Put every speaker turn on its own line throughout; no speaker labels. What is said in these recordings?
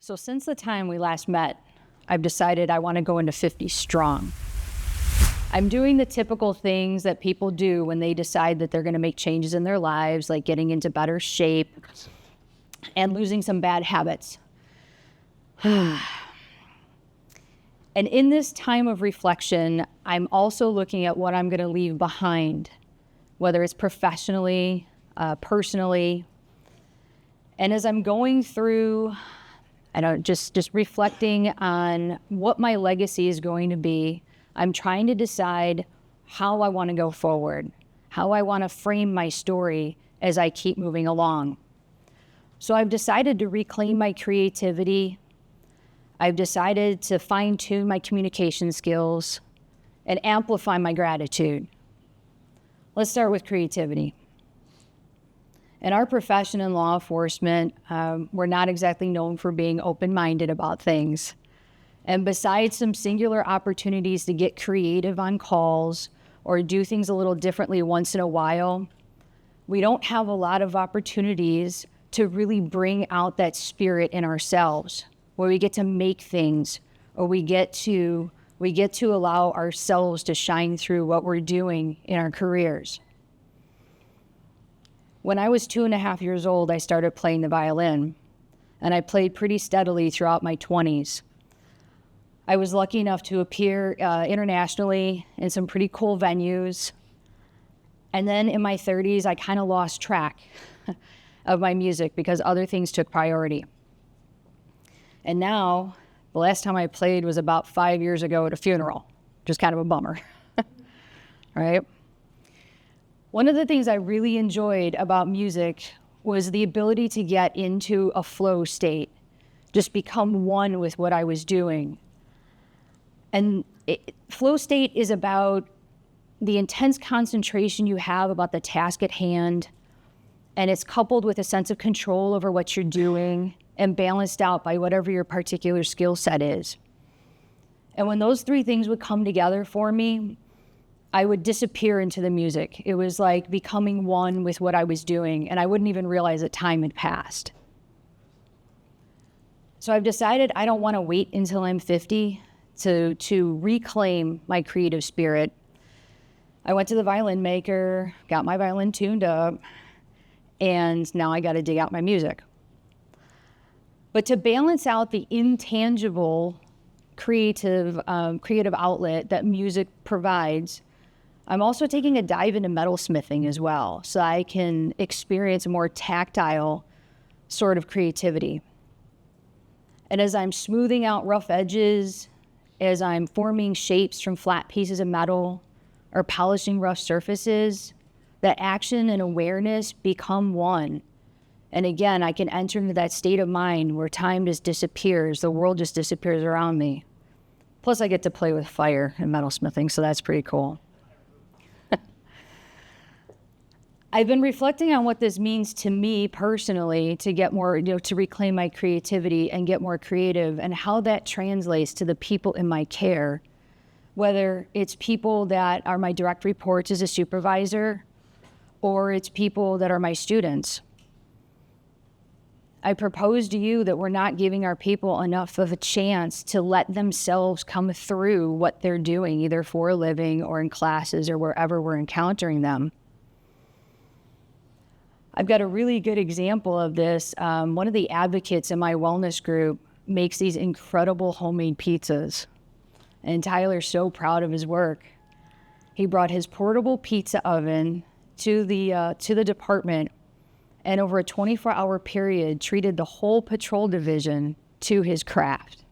So since the time we last met, I've decided I want to go into 50 strong. I'm doing the typical things that people do when they decide that they're going to make changes in their lives, like getting into better shape and losing some bad habits. And in this time of reflection, I'm also looking at what I'm going to leave behind, whether it's professionally, personally. And as I'm going through, just reflecting on what my legacy is going to be, I'm trying to decide how I want to go forward, how I want to frame my story as I keep moving along. So I've decided to reclaim my creativity. I've decided to fine-tune my communication skills and amplify my gratitude. Let's start with creativity. In our profession in law enforcement, we're not exactly known for being open-minded about things. And besides some singular opportunities to get creative on calls or do things a little differently once in a while, we don't have a lot of opportunities to really bring out that spirit in ourselves, where we get to make things, or we get to allow ourselves to shine through what we're doing in our careers. When I was 2.5 years old, I started playing the violin, and I played pretty steadily throughout my 20s. I was lucky enough to appear internationally in some pretty cool venues. And then in my 30s, I kind of lost track of my music because other things took priority. And now, the last time I played was about 5 years ago at a funeral, just kind of a bummer, right? One of the things I really enjoyed about music was the ability to get into a flow state, just become one with what I was doing. And flow state is about the intense concentration you have about the task at hand, and it's coupled with a sense of control over what you're doing and balanced out by whatever your particular skill set is. And when those three things would come together for me, I would disappear into the music. It was like becoming one with what I was doing, and I wouldn't even realize that time had passed. So I've decided I don't want to wait until I'm 50 to reclaim my creative spirit. I went to the violin maker, got my violin tuned up, and now I got to dig out my music. But to balance out the intangible creative outlet that music provides, I'm also taking a dive into metalsmithing as well, so I can experience a more tactile sort of creativity. And as I'm smoothing out rough edges, as I'm forming shapes from flat pieces of metal or polishing rough surfaces, that action and awareness become one. And again, I can enter into that state of mind where time just disappears, the world just disappears around me. Plus I get to play with fire and metalsmithing, so that's pretty cool. I've been reflecting on what this means to me personally to get more, to reclaim my creativity and get more creative, and how that translates to the people in my care, whether it's people that are my direct reports as a supervisor, or it's people that are my students. I propose to you that we're not giving our people enough of a chance to let themselves come through what they're doing, either for a living or in classes or wherever we're encountering them. I've got a really good example of this. One of the advocates in my wellness group makes these incredible homemade pizzas, and Tyler's so proud of his work. He brought his portable pizza oven to the department, and over a 24-hour period, treated the whole patrol division to his craft.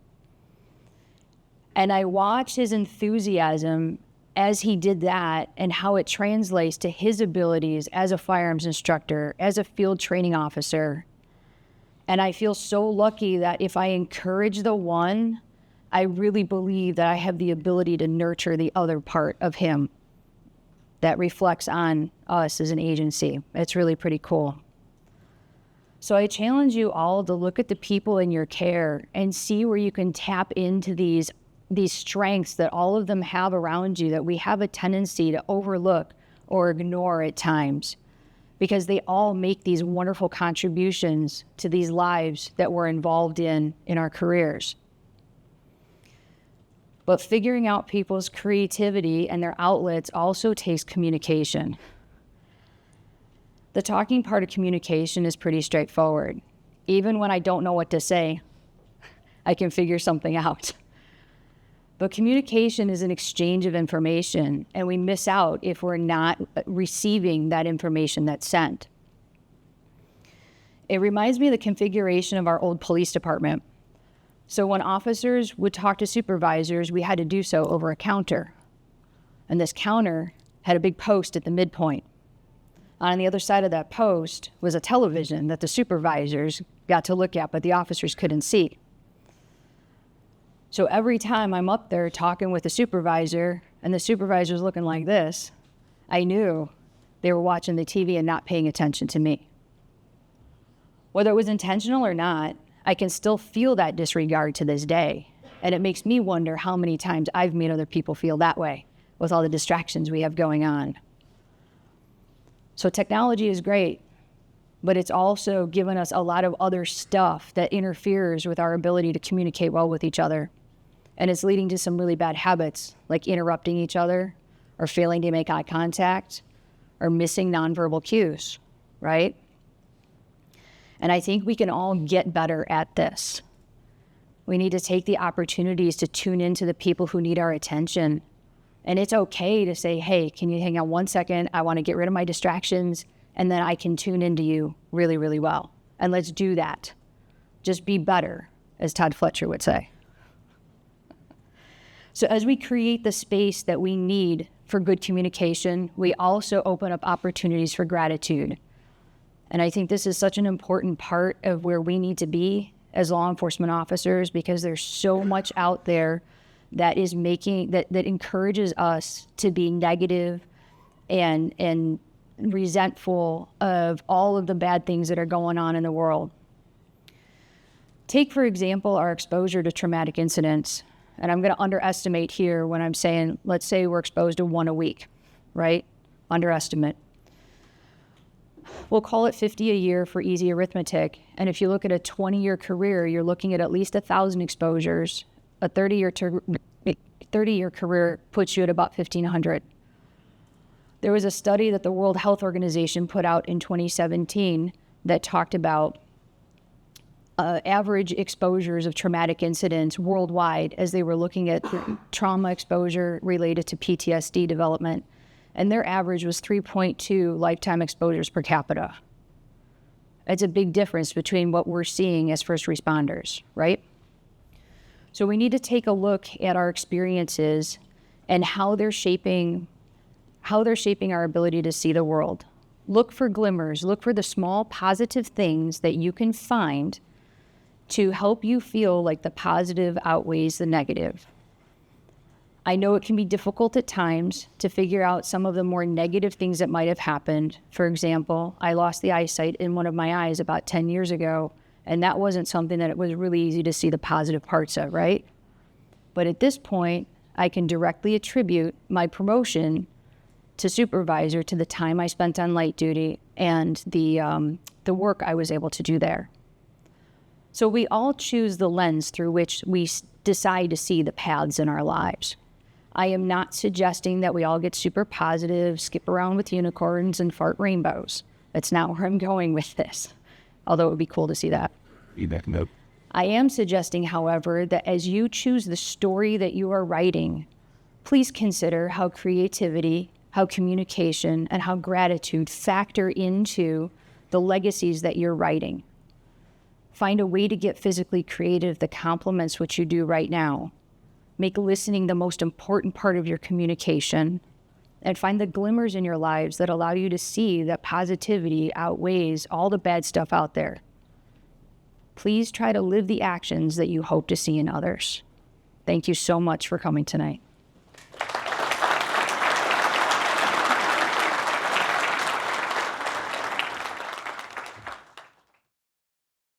And I watched his enthusiasm as he did that, and how it translates to his abilities as a firearms instructor, as a field training officer. And I feel so lucky that if I encourage the one, I really believe that I have the ability to nurture the other part of him that reflects on us as an agency. It's really pretty cool. So I challenge you all to look at the people in your care and see where you can tap into these strengths that all of them have around you that we have a tendency to overlook or ignore at times. because they all make these wonderful contributions to these lives that we're involved in our careers. But figuring out people's creativity and their outlets also takes communication. The talking part of communication is pretty straightforward. Even when I don't know what to say, I can figure something out. But communication is an exchange of information, and we miss out if we're not receiving that information that's sent. It reminds me of the configuration of our old police department. So when officers would talk to supervisors, we had to do so over a counter. And this counter had a big post at the midpoint. On the other side of that post was a television that the supervisors got to look at, but the officers couldn't see. So every time I'm up there talking with the supervisor and the supervisor's looking like this, I knew they were watching the TV and not paying attention to me. Whether it was intentional or not, I can still feel that disregard to this day. And it makes me wonder how many times I've made other people feel that way with all the distractions we have going on. So technology is great, but it's also given us a lot of other stuff that interferes with our ability to communicate well with each other. And it's leading to some really bad habits, like interrupting each other, or failing to make eye contact, or missing nonverbal cues, right? And I think we can all get better at this. We need to take the opportunities to tune into the people who need our attention. And it's okay to say, hey, can you hang on 1 second? I want to get rid of my distractions, and then I can tune into you really, really well. And let's do that. Just be better, as Todd Fletcher would say. So as we create the space that we need for good communication, we also open up opportunities for gratitude. And I think this is such an important part of where we need to be as law enforcement officers, because there's so much out there that is that encourages us to be negative and resentful of all of the bad things that are going on in the world. Take, for example, our exposure to traumatic incidents. And I'm going to underestimate here when I'm saying, let's say we're exposed to 1 a week, right? Underestimate. We'll call it 50 a year for easy arithmetic. And if you look at a 20-year career, you're looking at least 1,000 exposures. A 30-year career puts you at about 1,500. There was a study that the World Health Organization put out in 2017 that talked about average exposures of traumatic incidents worldwide as they were looking at trauma exposure related to PTSD development. And their average was 3.2 lifetime exposures per capita. It's a big difference between what we're seeing as first responders, right? So we need to take a look at our experiences and how they're shaping our ability to see the world. Look for glimmers, look for the small positive things that you can find to help you feel like the positive outweighs the negative. I know it can be difficult at times to figure out some of the more negative things that might have happened. For example, I lost the eyesight in one of my eyes about 10 years ago, and that wasn't something that it was really easy to see the positive parts of, right? But at this point, I can directly attribute my promotion to supervisor to the time I spent on light duty and the work I was able to do there. So we all choose the lens through which we decide to see the paths in our lives. I am not suggesting that we all get super positive, skip around with unicorns, and fart rainbows. That's not where I'm going with this, although it would be cool to see that. I am suggesting, however, that as you choose the story that you are writing, please consider how creativity, how communication, and how gratitude factor into the legacies that you're writing. Find a way to get physically creative that complements what you do right now. Make listening the most important part of your communication, and find the glimmers in your lives that allow you to see that positivity outweighs all the bad stuff out there. Please try to live the actions that you hope to see in others. Thank you so much for coming tonight.